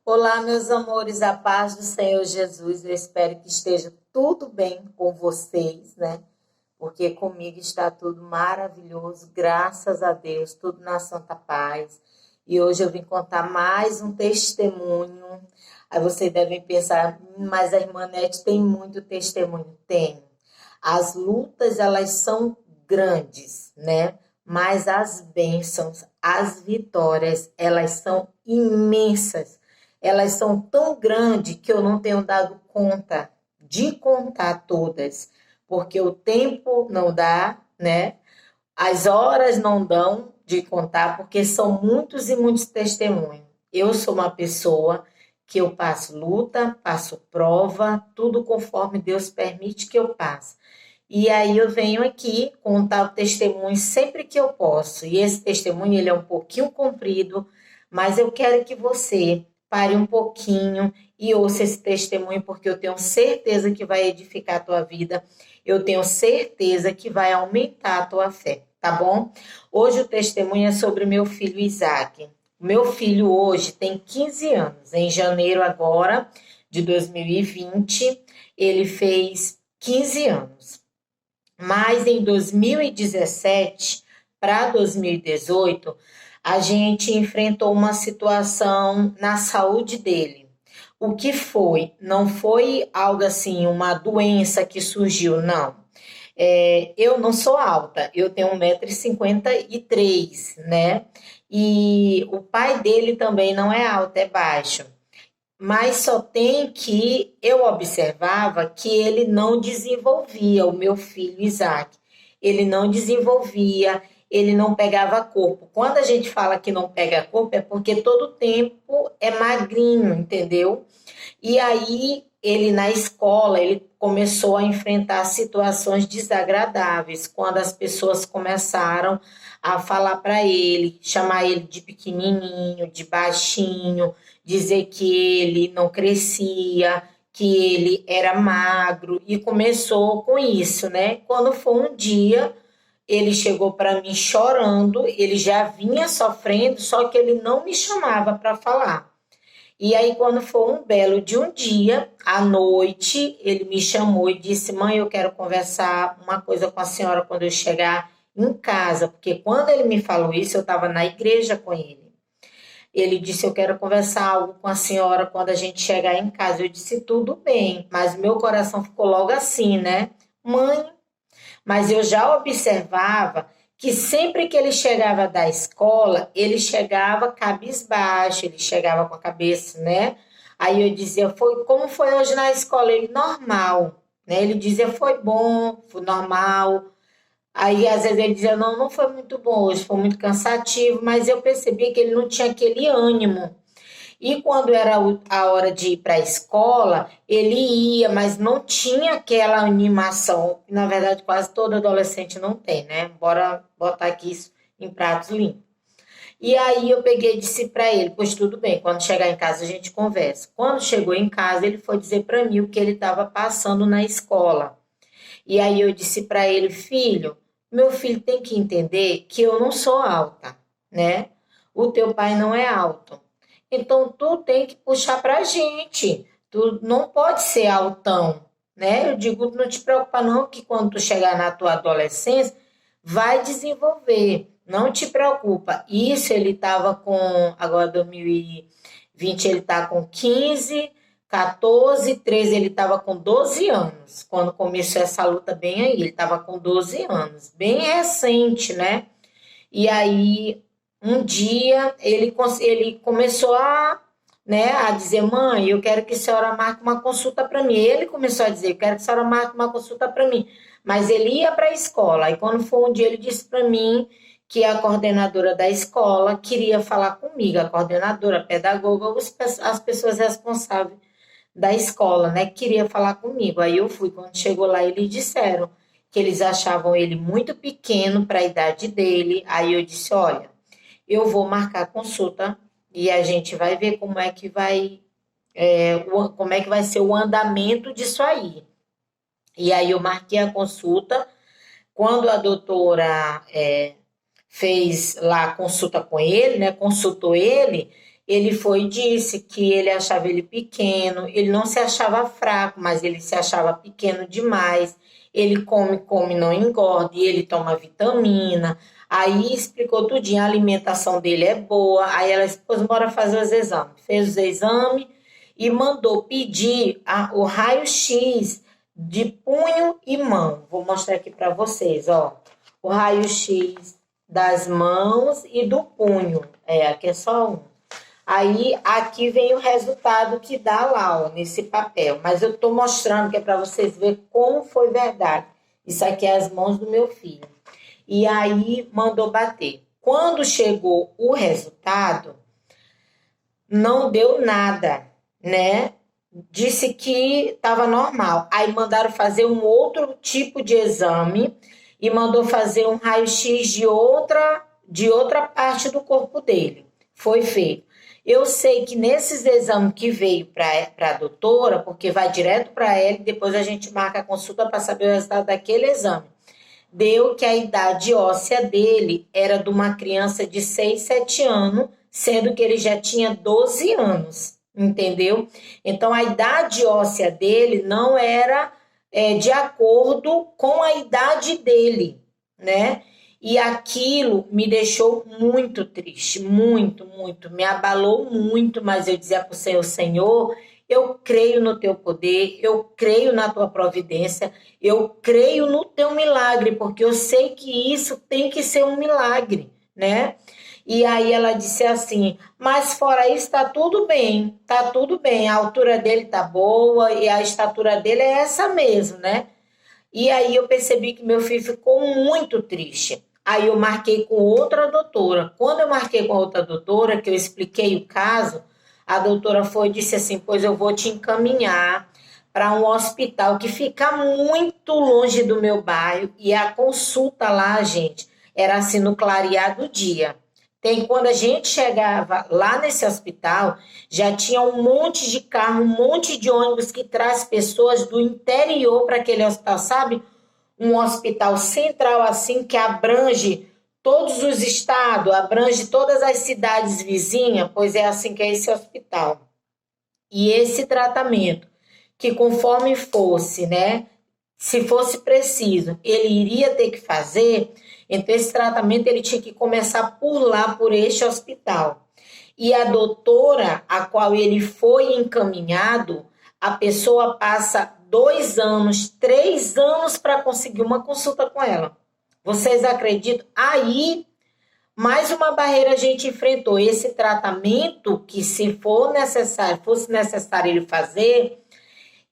Olá, meus amores, a paz do Senhor Jesus. Eu espero que esteja tudo bem com vocês, né? Porque comigo está tudo maravilhoso, graças a Deus, tudo na santa paz. E hoje eu vim contar mais um testemunho. Aí vocês devem pensar, mas a irmã Nete tem muito testemunho. Tem. As lutas, elas são grandes, né? Mas as bênçãos, as vitórias, elas são imensas. Elas são tão grandes que eu não tenho dado conta de contar todas, porque o tempo não dá, né? As horas não dão de contar, porque são muitos e muitos testemunhos. Eu sou uma pessoa que eu passo luta, passo prova, tudo conforme Deus permite que eu passe. E aí eu venho aqui contar o testemunho sempre que eu posso. E esse testemunho ele é um pouquinho comprido, mas eu quero que você pare um pouquinho e ouça esse testemunho, porque eu tenho certeza que vai edificar a tua vida. Eu tenho certeza que vai aumentar a tua fé, tá bom? Hoje o testemunho é sobre meu filho Isaac. Meu filho hoje tem 15 anos. Em janeiro agora de 2020, ele fez 15 anos. Mas em 2017 para 2018, a gente enfrentou uma situação na saúde dele. O que foi? Não foi algo assim, uma doença que surgiu, não. Eu não sou alta, eu tenho 1,53 m, né? E o pai dele também não é alto, é baixo. Mas só tem que eu observava que ele não desenvolvia, o meu filho Isaac. Ele não desenvolvia, ele não pegava corpo. Quando a gente fala que não pega corpo, é porque todo tempo é magrinho, entendeu? E aí ele na escola, ele começou a enfrentar situações desagradáveis, quando as pessoas começaram a falar para ele, chamar ele de pequenininho, de baixinho, dizer que ele não crescia, que ele era magro, e começou com isso, né? Quando foi um dia, ele chegou para mim chorando, ele já vinha sofrendo, só que ele não me chamava para falar. E aí, quando foi um belo de um dia, à noite, ele me chamou e disse: Mãe, eu quero conversar uma coisa com a senhora quando eu chegar em casa, porque quando ele me falou isso, eu estava na igreja com ele. Ele disse: Eu quero conversar algo com a senhora quando a gente chegar em casa. Eu disse: Tudo bem, mas meu coração ficou logo assim, né? Mãe, mas eu já observava que sempre que ele chegava da escola, ele chegava cabisbaixo, ele chegava com a cabeça, né? Aí eu dizia: Como foi hoje na escola? Ele, normal, né? Ele dizia: Foi bom, foi normal. Aí, às vezes, ele dizia: Não, não foi muito bom hoje, foi muito cansativo, mas eu percebi que ele não tinha aquele ânimo. E quando era a hora de ir para a escola, ele ia, mas não tinha aquela animação. Na verdade, quase todo adolescente não tem, né? Bora botar aqui isso em pratos limpos. E aí eu peguei e disse para ele: Pois tudo bem, quando chegar em casa a gente conversa. Quando chegou em casa, ele foi dizer para mim o que ele estava passando na escola. E aí eu disse para ele: Filho, meu filho tem que entender que eu não sou alta, né? O teu pai não é alto. Então tu tem que puxar pra gente. Tu não pode ser altão, né? Eu digo: Não te preocupa não, que quando tu chegar na tua adolescência, vai desenvolver. Não te preocupa. Isso ele estava com, agora 2020 ele está com 15, 14, 13, ele estava com 12 anos. Quando começou essa luta bem aí, ele estava com 12 anos. Bem recente, né? E aí, um dia, ele começou né, a dizer: Mãe, eu quero que a senhora marque uma consulta para mim. Ele começou a dizer: Eu quero que a senhora marque uma consulta para mim. Mas ele ia para a escola. Aí, quando foi um dia, ele disse para mim que a coordenadora da escola queria falar comigo, a coordenadora, a pedagoga, as pessoas responsáveis da escola, né, que queria falar comigo. Aí eu fui. Quando chegou lá, eles disseram que eles achavam ele muito pequeno para a idade dele. Aí eu disse: Olha, eu vou marcar a consulta e a gente vai ver como é que vai ser o andamento disso aí. E aí eu marquei a consulta. Quando a doutora fez lá a consulta com ele, né, consultou ele, Ele foi e disse que ele achava ele pequeno, ele não se achava fraco, mas ele se achava pequeno demais. Ele come, come, não engorda, e ele toma vitamina. Aí explicou tudinho, a alimentação dele é boa. Aí ela disse, pois bora fazer os exames. Fez os exames e mandou pedir o raio-x de punho e mão. Vou mostrar aqui para vocês, ó. O raio-x das mãos e do punho. Aqui é só um. Aí, aqui vem o resultado que dá lá, ó, nesse papel. Mas eu tô mostrando que é para vocês verem como foi verdade. Isso aqui é as mãos do meu filho. E aí, mandou bater. Quando chegou o resultado, não deu nada, né? Disse que estava normal. Aí mandaram fazer um outro tipo de exame e mandou fazer um raio-x de outra parte do corpo dele. Foi feito. Eu sei que nesses exames que veio para a doutora, porque vai direto para ela e depois a gente marca a consulta para saber o resultado daquele exame. Deu que a idade óssea dele era de uma criança de 6, 7 anos, sendo que ele já tinha 12 anos, entendeu? Então, a idade óssea dele não era de acordo com a idade dele, né? E aquilo me deixou muito triste, muito, muito, me abalou muito, mas eu dizia para o Senhor, Senhor, eu creio no teu poder, eu creio na tua providência, eu creio no teu milagre, porque eu sei que isso tem que ser um milagre, né? E aí ela disse assim, mas fora isso tá tudo bem, a altura dele tá boa e a estatura dele é essa mesmo, né? E aí eu percebi que meu filho ficou muito triste. Aí eu marquei com outra doutora. Quando eu marquei com outra doutora, que eu expliquei o caso, a doutora foi e disse assim, pois eu vou te encaminhar para um hospital que fica muito longe do meu bairro. E a consulta lá, gente, era assim no clarear do dia. Quando a gente chegava lá nesse hospital, já tinha um monte de carro, um monte de ônibus que traz pessoas do interior para aquele hospital, sabe? Um hospital central assim que abrange todos os estados, abrange todas as cidades vizinhas, pois é assim que é esse hospital. E esse tratamento, que conforme fosse, né, se fosse preciso, ele iria ter que fazer, então esse tratamento ele tinha que começar por lá, por este hospital. E a doutora a qual ele foi encaminhado, a pessoa passa 2 anos, 3 anos para conseguir uma consulta com ela. Vocês acreditam? Aí, mais uma barreira a gente enfrentou. Esse tratamento que se for necessário, fosse necessário ele fazer,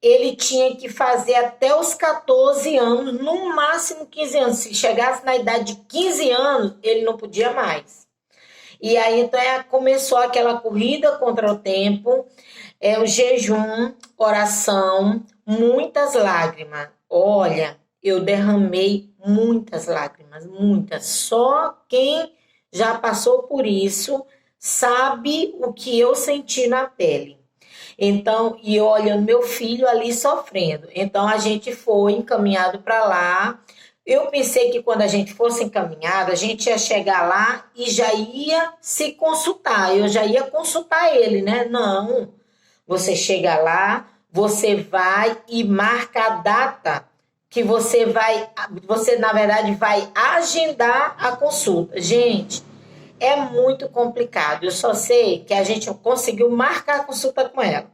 ele tinha que fazer até os 14 anos, no máximo 15 anos. Se chegasse na idade de 15 anos, ele não podia mais. E aí, então, começou aquela corrida contra o tempo, o jejum, oração, muitas lágrimas. Olha, eu derramei muitas lágrimas, muitas. Só quem já passou por isso sabe o que eu senti na pele. Então, e olha, meu filho ali sofrendo. Então, a gente foi encaminhado para lá. Eu pensei que quando a gente fosse encaminhado, a gente ia chegar lá e já ia se consultar. Eu já ia consultar ele, né? Não. Você chega lá, você vai e marca a data que você na verdade vai agendar a consulta. Gente, é muito complicado. Eu só sei que a gente conseguiu marcar a consulta com ela.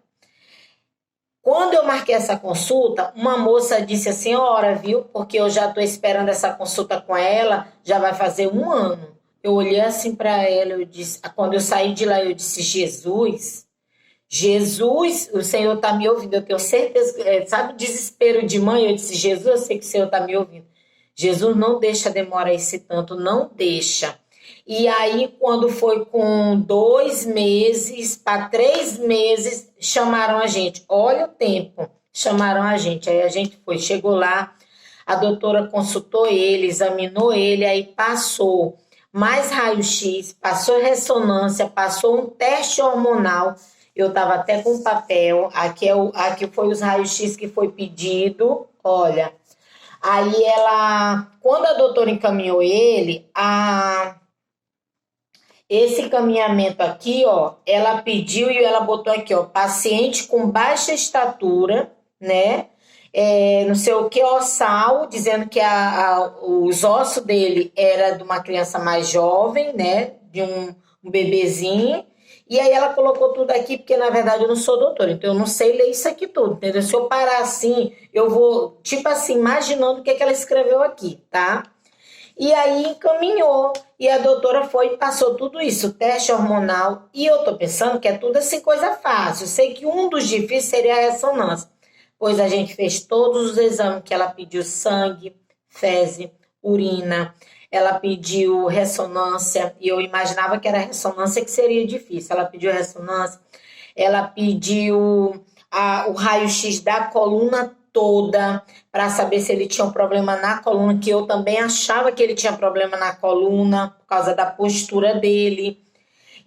Quando eu marquei essa consulta, uma moça disse assim, senhora, viu? Porque eu já estou esperando essa consulta com ela, já vai fazer 1 ano. Eu olhei assim para ela, eu disse, quando eu saí de lá, eu disse, Jesus, o Senhor está me ouvindo, eu tenho certeza, sabe o desespero de mãe? Eu disse, Jesus, eu sei que o Senhor está me ouvindo. Jesus, não deixa demorar esse tanto, não deixa. E aí, quando foi com 2 meses para 3 meses, chamaram a gente. Olha o tempo, chamaram a gente. Aí a gente foi, chegou lá, a doutora consultou ele, examinou ele, aí passou mais raio-x, passou ressonância, passou um teste hormonal. Eu estava até com papel, aqui foi os raios-x que foi pedido, olha. Aí quando a doutora encaminhou ele, Esse encaminhamento aqui, ó, ela pediu e ela botou aqui, ó, paciente com baixa estatura, né? Não sei o que, ossal, dizendo que os ossos dele era de uma criança mais jovem, né? De um bebezinho. E aí ela colocou tudo aqui, porque na verdade eu não sou doutora, então eu não sei ler isso aqui tudo, entendeu? Se eu parar assim, eu vou, tipo assim, imaginando o que ela escreveu aqui, tá? E aí encaminhou, e a doutora foi e passou tudo isso, teste hormonal, e eu tô pensando que é tudo assim coisa fácil. Eu sei que um dos difíceis seria a ressonância, pois a gente fez todos os exames que ela pediu: sangue, fezes, urina, ela pediu ressonância, e eu imaginava que era ressonância que seria difícil. Ela pediu ressonância, ela pediu o raio-x da coluna toda para saber se ele tinha um problema na coluna, que eu também achava que ele tinha problema na coluna por causa da postura dele.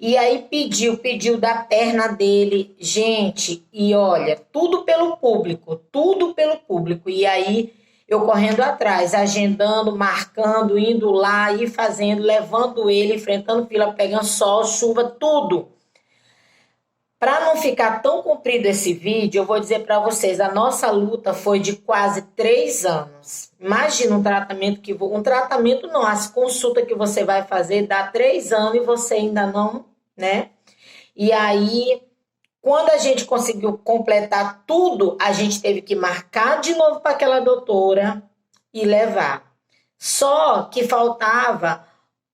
E aí pediu da perna dele, gente, e olha, tudo pelo público, tudo pelo público. E aí eu correndo atrás, agendando, marcando, indo lá e fazendo, levando ele, enfrentando fila, pegando sol, chuva, tudo. Para não ficar tão comprido esse vídeo, eu vou dizer para vocês, a nossa luta foi de quase 3 anos. Imagina um tratamento não, as consultas que você vai fazer dá 3 anos e você ainda não, né? E aí, quando a gente conseguiu completar tudo, a gente teve que marcar de novo para aquela doutora e levar. Só que faltava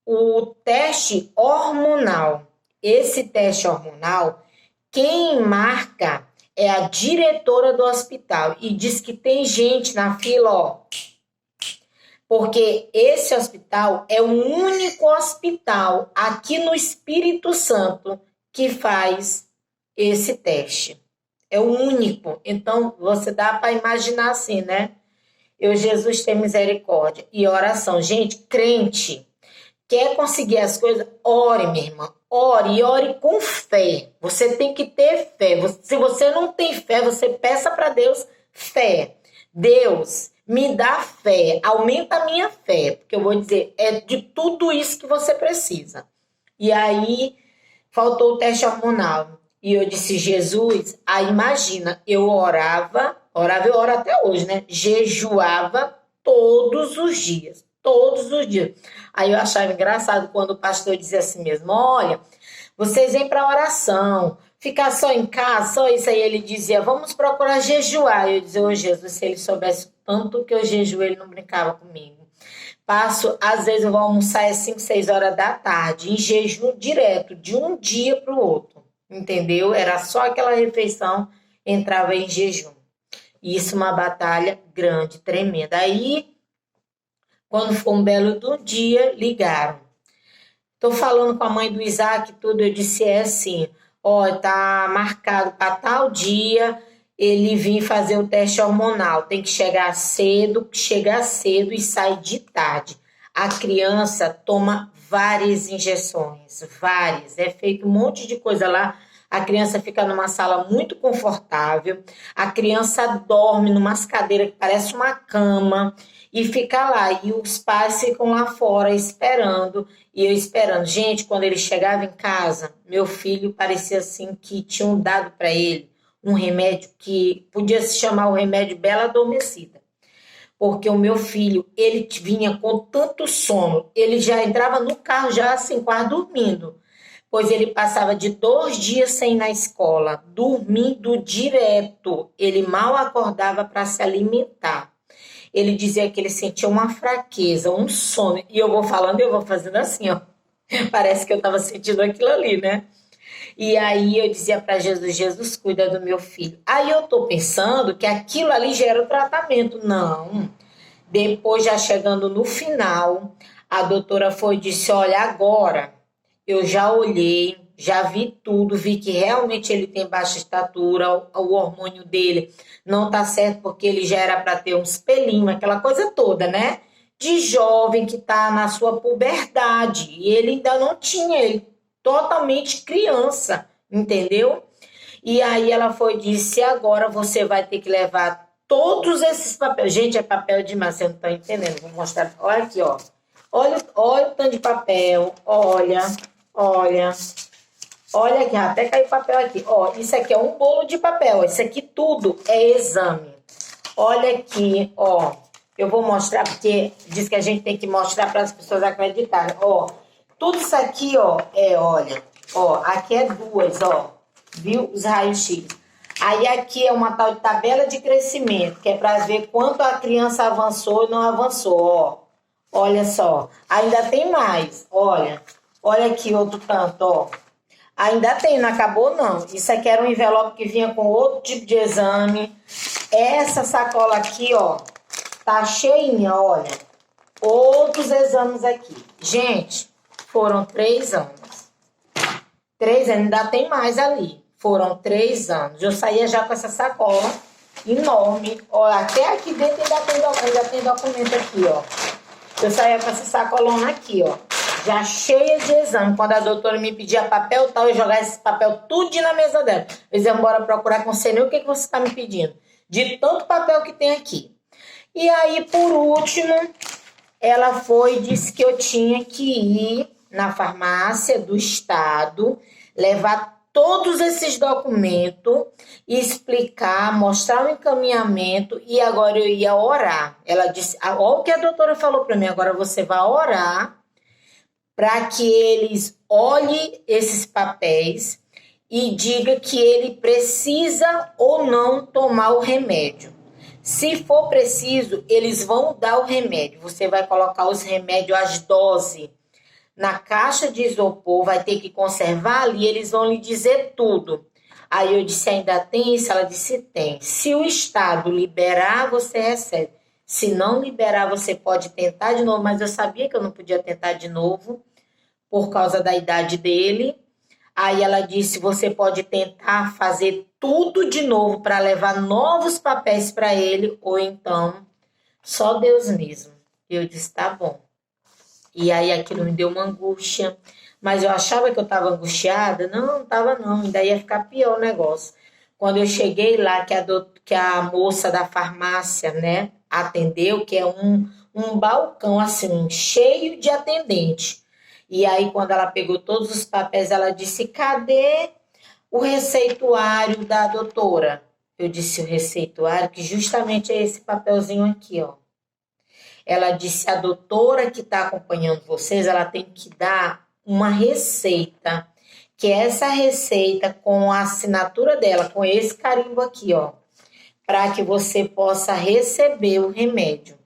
o teste hormonal. Esse teste hormonal, quem marca é a diretora do hospital e diz que tem gente na fila, ó, porque esse hospital é o único hospital aqui no Espírito Santo que faz esse teste. É o único. Então, você dá para imaginar assim, né? Jesus, tem misericórdia. E oração. Gente, crente, quer conseguir as coisas? Ore, minha irmã. Ore e ore com fé. Você tem que ter fé. Se você não tem fé, você peça para Deus fé. Deus, me dá fé. Aumenta a minha fé. Porque eu vou dizer, é de tudo isso que você precisa. E aí, faltou o teste hormonal. E eu disse: Jesus, aí imagina, eu orava, eu oro até hoje, né? Jejuava todos os dias. Todos os dias. Aí eu achava engraçado quando o pastor dizia assim mesmo: olha, vocês vêm para oração, ficar só em casa, só isso. Aí ele dizia: vamos procurar jejuar. Eu dizia: ô Jesus, se ele soubesse o tanto que eu jejuo, ele não brincava comigo. Às vezes eu vou almoçar às 5, 6 horas da tarde, em jejum direto, de um dia para o outro, entendeu? Era só aquela refeição, entrava em jejum. Isso uma batalha grande, tremenda. Aí, quando foi um belo do dia, ligaram. Tô falando com a mãe do Isaac, tudo, eu disse: é assim, ó, tá marcado para tal dia ele vir fazer o teste hormonal, tem que chegar cedo e sair de tarde. A criança toma várias injeções, várias, é feito um monte de coisa lá. A criança fica numa sala muito confortável, a criança dorme numas cadeiras que parece uma cama e fica lá, e os pais ficam lá fora esperando, e eu esperando. Gente, quando ele chegava em casa, meu filho parecia assim que tinham dado para ele um remédio que podia se chamar o remédio Bela Adormecida. Porque o meu filho, ele vinha com tanto sono, ele já entrava no carro já assim, quase dormindo, pois ele passava de 2 dias sem ir na escola, dormindo direto, ele mal acordava para se alimentar. Ele dizia que ele sentia uma fraqueza, um sono, e eu vou falando e eu vou fazendo assim, ó, parece que eu estava sentindo aquilo ali, né? E aí eu dizia para Jesus: Jesus, cuida do meu filho. Aí eu tô pensando que aquilo ali já era o tratamento. Não. Depois, já chegando no final, a doutora foi e disse: olha, agora eu já olhei, já vi tudo, vi que realmente ele tem baixa estatura, o hormônio dele não tá certo, porque ele já era para ter uns pelinhos, aquela coisa toda, né? De jovem que tá na sua puberdade. E ele ainda não tinha, ele totalmente criança, entendeu? E aí ela foi e disse: agora você vai ter que levar todos esses papéis. Gente, é papel demais, você não tá entendendo. Vou mostrar. Olha aqui, ó. Olha o tanto de papel. Olha Olha, olha aqui, até caiu papel aqui. Ó, isso aqui é um bolo de papel. Isso aqui tudo é exame. Olha aqui, ó. Eu vou mostrar porque diz que a gente tem que mostrar para as pessoas acreditarem. Ó, tudo isso aqui, ó, olha. Ó, aqui é duas, ó. Viu? Os raios-x. Aí aqui é uma tal de tabela de crescimento, que é para ver quanto a criança avançou ou não avançou, ó. Olha só. Ainda tem mais, olha. Olha aqui outro tanto, ó. Ainda tem, não acabou não. Isso aqui era um envelope que vinha com outro tipo de exame. Essa sacola aqui, ó, tá cheinha, olha. Outros exames aqui. Gente, foram 3 anos. 3 anos, ainda tem mais ali. Foram 3 anos. Eu saía já com essa sacola enorme. Ó, até aqui dentro ainda tem documento aqui, ó. Eu saía com essa sacolona aqui, ó. Já cheia de exame. Quando a doutora me pedia papel tal, eu jogava esse papel tudo na mesa dela. Eu dizia, bora procurar com você, nem o que você está me pedindo. De tanto papel que tem aqui. E aí, por último, ela foi e disse que eu tinha que ir na farmácia do estado, levar todos esses documentos, explicar, mostrar o encaminhamento e agora eu ia orar. Ela disse, olha o que a doutora falou para mim, agora você vai orar para que eles olhem esses papéis e diga que ele precisa ou não tomar o remédio. Se for preciso, eles vão dar o remédio. Você vai colocar os remédios, as doses, na caixa de isopor, vai ter que conservar ali, eles vão lhe dizer tudo. Aí eu disse, ainda tem isso? Ela disse, tem. Se o estado liberar, você recebe. Se não liberar, você pode tentar de novo, mas eu sabia que eu não podia tentar de novo, por causa da idade dele. Aí ela disse, você pode tentar fazer tudo de novo para levar novos papéis para ele, ou então, só Deus mesmo. Eu disse, tá bom. E aí aquilo me deu uma angústia, mas eu achava que eu estava angustiada. Não estava não, ainda ia ficar pior o negócio. Quando eu cheguei lá, que a moça da farmácia, né, atendeu, que é um balcão assim, cheio de atendente. E aí quando ela pegou todos os papéis, ela disse, cadê o receituário da doutora? Eu disse, o receituário, que justamente é esse papelzinho aqui, ó. Ela disse, a doutora que está acompanhando vocês, ela tem que dar uma receita, que é essa receita com a assinatura dela, com esse carimbo aqui, ó, para que você possa receber o remédio,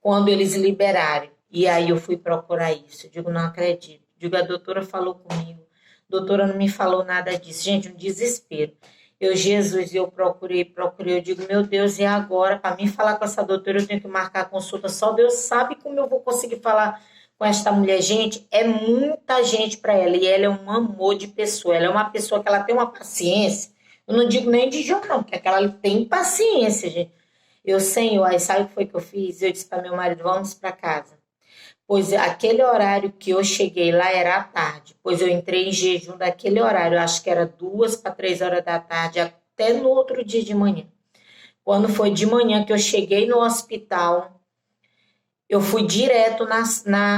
quando eles liberarem. E aí eu fui procurar isso. Eu digo, não acredito. Eu digo, a doutora falou comigo. A doutora não me falou nada disso. Gente, um desespero. Eu procurei. Eu digo, meu Deus, e agora? Para mim falar com essa doutora, eu tenho que marcar a consulta. Só Deus sabe como eu vou conseguir falar com esta mulher. Gente, é muita gente para ela. E ela é um amor de pessoa. Ela é uma pessoa que ela tem uma paciência. Eu não digo nem de jogo, não, porque ela tem paciência, gente. Eu, Senhor, aí sabe o que foi que eu fiz? Eu disse para meu marido, vamos para casa. Pois aquele horário que eu cheguei lá era à tarde, pois eu entrei em jejum daquele horário, acho que era 2 para 3 horas da tarde, até no outro dia de manhã. Quando foi de manhã que eu cheguei no hospital, eu fui direto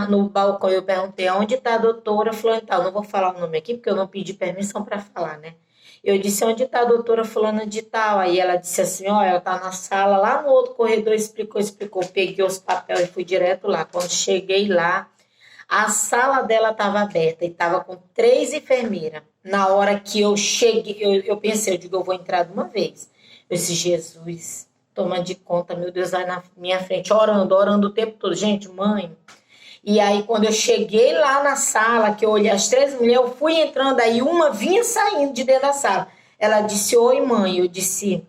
no balcão, eu perguntei, onde está a doutora fulana tal? Não vou falar o nome aqui, porque eu não pedi permissão para falar, né? Eu disse, onde está a doutora fulana de tal? Aí ela disse assim, ó, ela está na sala, lá no outro corredor, explicou. Peguei os papéis e fui direto lá. Quando cheguei lá, a sala dela estava aberta e estava com 3 enfermeiras. Na hora que eu cheguei, eu pensei, eu digo, eu vou entrar de uma vez. Eu disse, Jesus, toma de conta, meu Deus, vai na minha frente, orando o tempo todo. Gente, mãe... E aí, quando eu cheguei lá na sala, que eu olhei as 3 mulheres, eu fui entrando, aí uma vinha saindo de dentro da sala. Ela disse, oi, mãe. Eu disse,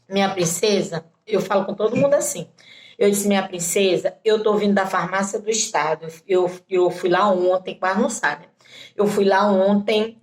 minha princesa, eu falo com todo mundo assim. Eu disse, minha princesa, eu tô vindo da farmácia do estado. Eu fui lá ontem, quase não sabe. Eu fui lá ontem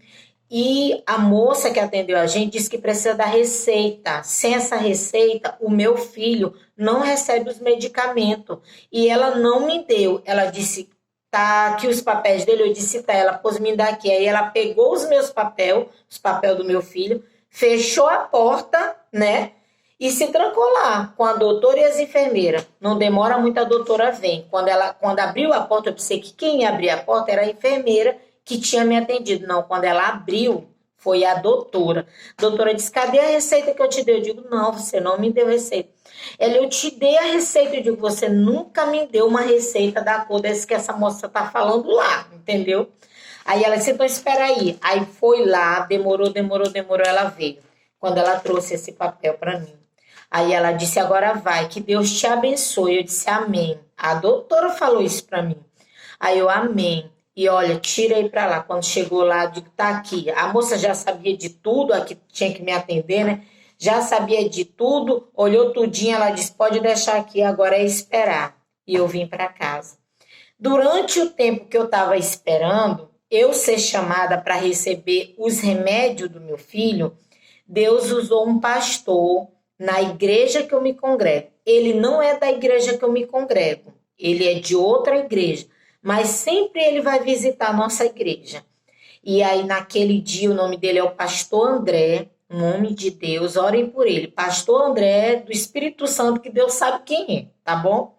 e a moça que atendeu a gente disse que precisa da receita. Sem essa receita, o meu filho não recebe os medicamentos. E ela não me deu. Ela disse, tá aqui os papéis dele. Eu disse, tá, ela pôs me dar aqui. Aí ela pegou os meus papéis, os papéis do meu filho, fechou a porta, né? E se trancou lá com a doutora e as enfermeiras. Não demora muito, a doutora vem. Quando abriu a porta, eu pensei que quem ia abrir a porta era a enfermeira que tinha me atendido. Não, quando ela abriu, foi a doutora. A doutora disse, cadê a receita que eu te dei? Eu digo, não, você não me deu receita. Ela, eu te dei a receita. Eu digo, você nunca me deu uma receita da cor desse que essa moça tá falando lá, entendeu? Aí ela disse, então espera aí. Aí foi lá, demorou, ela veio. Quando ela trouxe esse papel para mim. Aí ela disse, agora vai, que Deus te abençoe. Eu disse, amém. A doutora falou isso para mim. Aí eu, amém. E olha, tirei para lá. Quando chegou lá, eu digo, tá aqui. A moça já sabia de tudo, a que tinha que me atender, né? Já sabia de tudo, olhou tudinho, ela disse, pode deixar aqui, agora é esperar. E eu vim para casa. Durante o tempo que eu estava esperando, eu ser chamada para receber os remédios do meu filho, Deus usou um pastor na igreja que eu me congrego. Ele não é da igreja que eu me congrego, ele é de outra igreja, mas sempre ele vai visitar a nossa igreja. E aí, naquele dia, o nome dele é o pastor André, um homem de Deus, orem por ele. Pastor André, do Espírito Santo, que Deus sabe quem é, tá bom?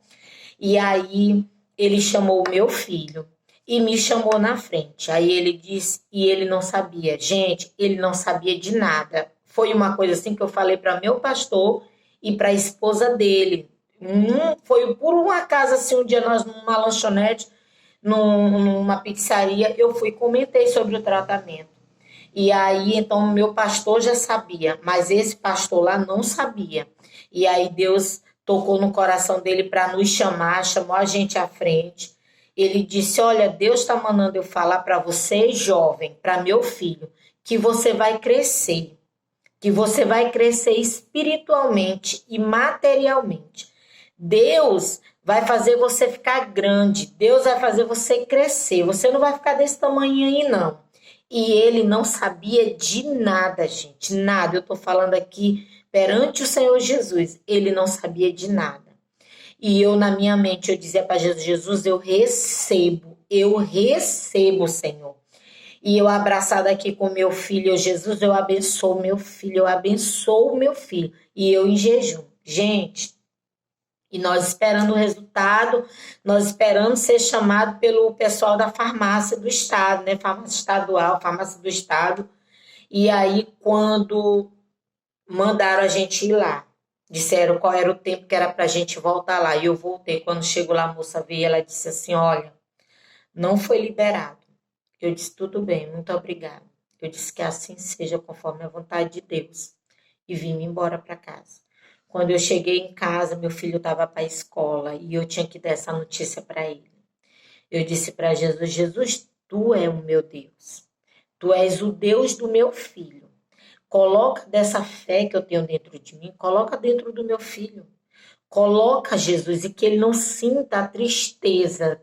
E aí, ele chamou o meu filho e me chamou na frente. Aí ele disse, e ele não sabia. Gente, ele não sabia de nada. Foi uma coisa assim que eu falei para meu pastor e para a esposa dele. Foi por um acaso assim, um dia nós numa lanchonete, numa pizzaria, eu fui e comentei sobre o tratamento. E aí, então, meu pastor já sabia, mas esse pastor lá não sabia. E aí Deus tocou no coração dele para nos chamar, chamou a gente à frente. Ele disse, olha, Deus está mandando eu falar para você, jovem, para meu filho, que você vai crescer. Que você vai crescer espiritualmente e materialmente. Deus vai fazer você ficar grande. Deus vai fazer você crescer. Você não vai ficar desse tamanho aí, não. E ele não sabia de nada, gente. Nada. Eu estou falando aqui perante o Senhor Jesus. Ele não sabia de nada. E eu, na minha mente, eu dizia para Jesus, Jesus, eu recebo, Senhor. E eu abraçada aqui com meu filho, Jesus, eu abençoo meu filho, eu abençoo meu filho. E eu em jejum. Gente, e nós esperando o resultado, nós esperando ser chamado pelo pessoal da farmácia do estado, né? Farmácia estadual, farmácia do estado. E aí, quando mandaram a gente ir lá, disseram qual era o tempo que era para a gente voltar lá. E eu voltei. Quando chegou lá, a moça veio e ela disse assim, olha, não foi liberado. Eu disse, tudo bem, muito obrigada. Eu disse que assim seja, conforme a vontade de Deus. E vim embora para casa. Quando eu cheguei em casa, meu filho estava para a escola e eu tinha que dar essa notícia para ele. Eu disse para Jesus, Jesus, tu é o meu Deus. Tu és o Deus do meu filho. Coloca dessa fé que eu tenho dentro de mim, coloca dentro do meu filho. Coloca, Jesus, e que ele não sinta a tristeza